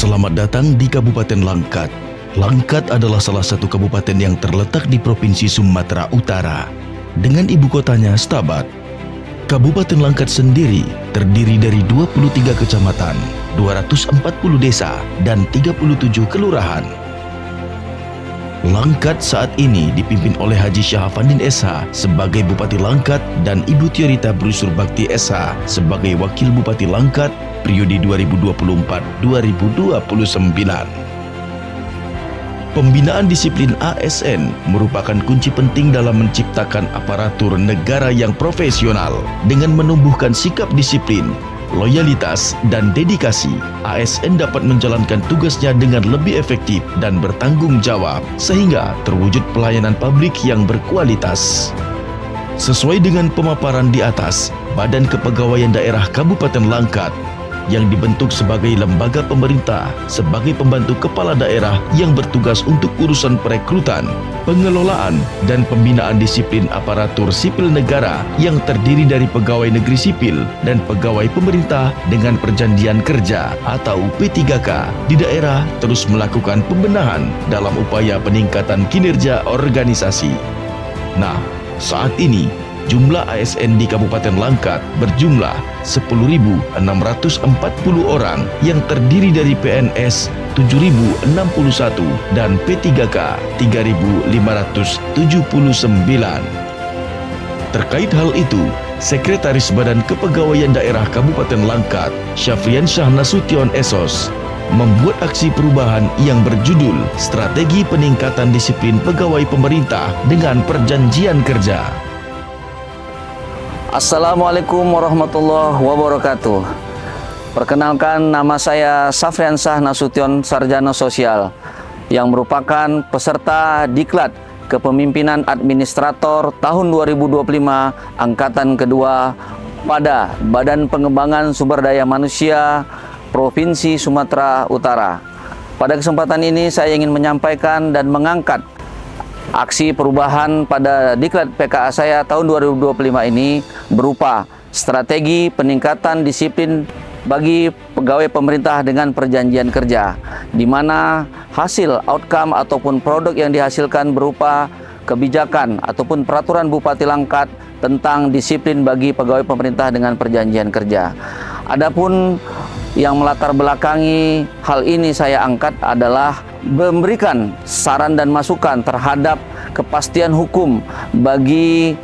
Selamat datang di Kabupaten Langkat. Langkat adalah salah satu kabupaten yang terletak di Provinsi Sumatera Utara, dengan ibu kotanya Stabat. Kabupaten Langkat sendiri terdiri dari 23 kecamatan, 240 desa, dan 37 kelurahan. Langkat saat ini dipimpin oleh Haji Syahafandin SH sebagai Bupati Langkat dan Ibu Tiorita Brusur Bakti SH sebagai Wakil Bupati Langkat periode 2024-2029. Pembinaan disiplin ASN merupakan kunci penting dalam menciptakan aparatur negara yang profesional. Dengan menumbuhkan sikap disiplin, loyalitas, dan dedikasi, ASN dapat menjalankan tugasnya dengan lebih efektif dan bertanggung jawab, sehingga terwujud pelayanan publik yang berkualitas. Sesuai dengan pemaparan di atas, Badan Kepegawaian Daerah Kabupaten Langkat yang dibentuk sebagai lembaga pemerintah sebagai pembantu kepala daerah yang bertugas untuk urusan perekrutan, pengelolaan, dan pembinaan disiplin aparatur sipil negara yang terdiri dari pegawai negeri sipil dan pegawai pemerintah dengan perjanjian kerja atau P3K di daerah terus melakukan pembenahan dalam upaya peningkatan kinerja organisasi. Nah, saat ini jumlah ASN di Kabupaten Langkat berjumlah 10.640 orang yang terdiri dari PNS 7.061 dan P3K 3.579. Terkait hal itu, Sekretaris Badan Kepegawaian Daerah Kabupaten Langkat, Syafrian Syah Nasution SOS, membuat aksi perubahan yang berjudul Strategi Peningkatan Disiplin Pegawai Pemerintah dengan Perjanjian Kerja. Assalamualaikum warahmatullahi wabarakatuh. Perkenalkan, nama saya Syafrian Syah Nasution, Sarjana Sosial, yang merupakan peserta Diklat Kepemimpinan Administrator tahun 2025 Angkatan Kedua pada Badan Pengembangan Sumber Daya Manusia Provinsi Sumatera Utara. Pada kesempatan ini saya ingin menyampaikan dan mengangkat aksi perubahan pada Diklat PKA saya tahun 2025 ini berupa strategi peningkatan disiplin bagi pegawai pemerintah dengan perjanjian kerja, di mana hasil outcome ataupun produk yang dihasilkan berupa kebijakan ataupun peraturan Bupati Langkat tentang disiplin bagi pegawai pemerintah dengan perjanjian kerja. Adapun yang melatar belakangi hal ini saya angkat adalah memberikan saran dan masukan terhadap kepastian hukum bagi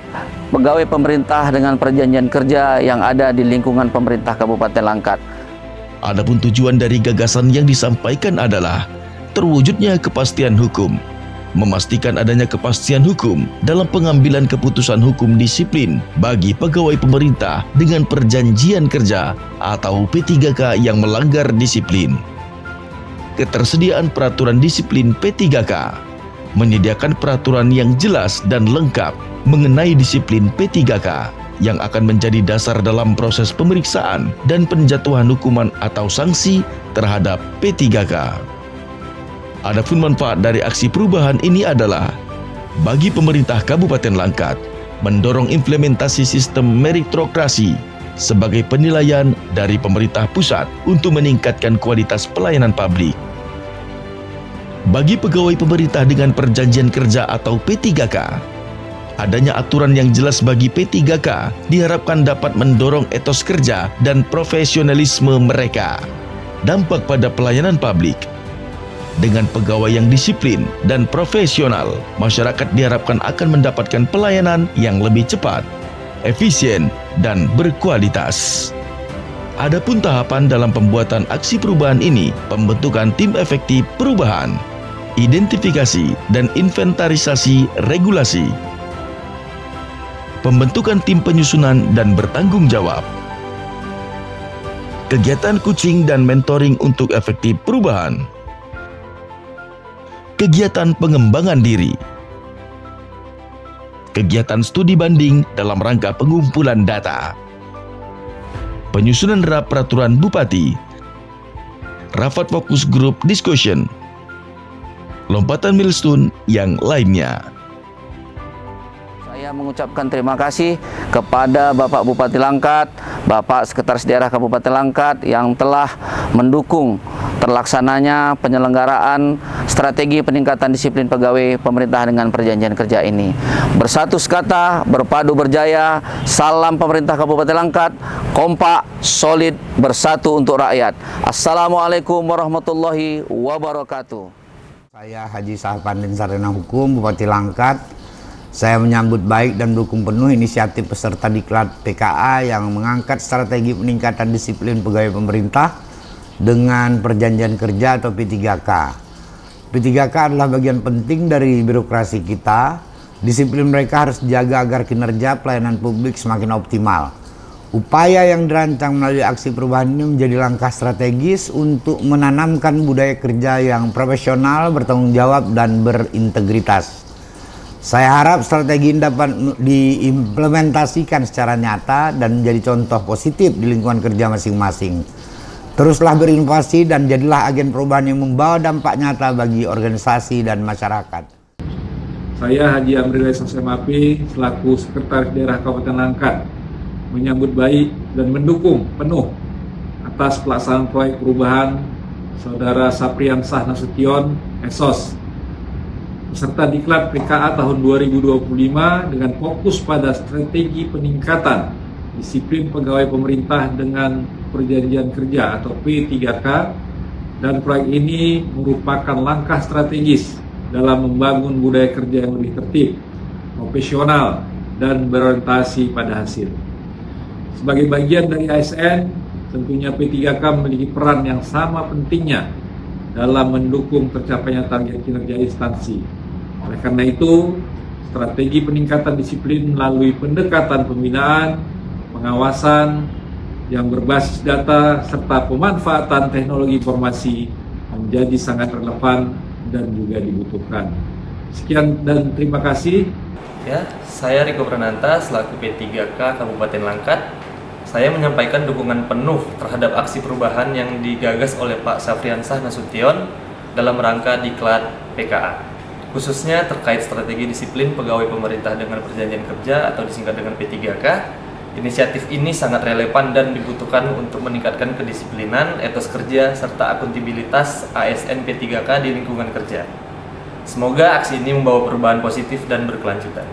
pegawai pemerintah dengan perjanjian kerja yang ada di lingkungan pemerintah Kabupaten Langkat. Adapun tujuan dari gagasan yang disampaikan adalah terwujudnya kepastian hukum, memastikan adanya kepastian hukum dalam pengambilan keputusan hukum disiplin bagi pegawai pemerintah dengan perjanjian kerja atau P3K yang melanggar disiplin. Ketersediaan peraturan disiplin P3K, menyediakan peraturan yang jelas dan lengkap mengenai disiplin P3K yang akan menjadi dasar dalam proses pemeriksaan dan penjatuhan hukuman atau sanksi terhadap P3K. Adapun manfaat dari aksi perubahan ini adalah bagi pemerintah Kabupaten Langkat mendorong implementasi sistem meritokrasi sebagai penilaian dari pemerintah pusat untuk meningkatkan kualitas pelayanan publik. Bagi pegawai pemerintah dengan perjanjian kerja atau P3K, adanya aturan yang jelas bagi P3K diharapkan dapat mendorong etos kerja dan profesionalisme mereka. Dampak pada pelayanan publik. Dengan pegawai yang disiplin dan profesional, masyarakat diharapkan akan mendapatkan pelayanan yang lebih cepat, efisien, dan berkualitas. Adapun tahapan dalam pembuatan aksi perubahan ini, pembentukan tim efektif perubahan, identifikasi dan inventarisasi regulasi, pembentukan tim penyusunan dan bertanggung jawab, kegiatan coaching dan mentoring untuk efektif perubahan, kegiatan pengembangan diri, kegiatan studi banding dalam rangka pengumpulan data, penyusunan draft peraturan bupati, rapat fokus group discussion, lompatan milestone yang lainnya. Saya Saya mengucapkan terima kasih kepada Bapak Bupati Langkat, Bapak Sekretaris Daerah Kabupaten Langkat yang telah mendukung terlaksananya penyelenggaraan strategi peningkatan disiplin pegawai pemerintah dengan perjanjian kerja ini. Bersatu sekata, berpadu berjaya, salam pemerintah Kabupaten Langkat, kompak, solid, bersatu untuk rakyat. Assalamualaikum warahmatullahi wabarakatuh. Saya Haji Sahpandin Sarjana Hukum Bupati Langkat. Saya menyambut baik dan dukung penuh inisiatif peserta Diklat PKA yang mengangkat strategi peningkatan disiplin pegawai pemerintah dengan perjanjian kerja atau P3K. P3K adalah bagian penting dari birokrasi kita. Disiplin mereka harus dijaga agar kinerja pelayanan publik semakin optimal. Upaya yang dirancang melalui aksi perubahan ini menjadi langkah strategis untuk menanamkan budaya kerja yang profesional, bertanggung jawab, dan berintegritas. Saya harap strategi ini dapat diimplementasikan secara nyata dan menjadi contoh positif di lingkungan kerja masing-masing. Teruslah berinovasi dan jadilah agen perubahan yang membawa dampak nyata bagi organisasi dan masyarakat. Saya Haji Amri SMAP selaku Sekretaris Daerah Kabupaten Langkat menyambut baik dan mendukung penuh atas pelaksanaan proyek perubahan Saudara Safriansah Nasution, Esos, peserta Diklat PKA tahun 2025 dengan fokus pada strategi peningkatan disiplin pegawai pemerintah dengan perjanjian kerja atau P3K, dan proyek ini merupakan langkah strategis dalam membangun budaya kerja yang lebih tertib, profesional, dan berorientasi pada hasil. Sebagai bagian dari ASN, tentunya P3K memiliki peran yang sama pentingnya dalam mendukung tercapainya target kinerja instansi. Oleh karena itu, strategi peningkatan disiplin melalui pendekatan pembinaan, pengawasan yang berbasis data, serta pemanfaatan teknologi informasi menjadi sangat relevan dan juga dibutuhkan. Sekian dan terima kasih. Ya, saya Riko Prananta selaku P3K Kabupaten Langkat. Saya menyampaikan dukungan penuh terhadap aksi perubahan yang digagas oleh Pak Safriansah Nasution dalam rangka Diklat PKA, khususnya terkait strategi disiplin pegawai pemerintah dengan perjanjian kerja atau disingkat dengan P3K. Inisiatif ini sangat relevan dan dibutuhkan untuk meningkatkan kedisiplinan, etos kerja, serta akuntabilitas ASN P3K di lingkungan kerja. Semoga aksi ini membawa perubahan positif dan berkelanjutan.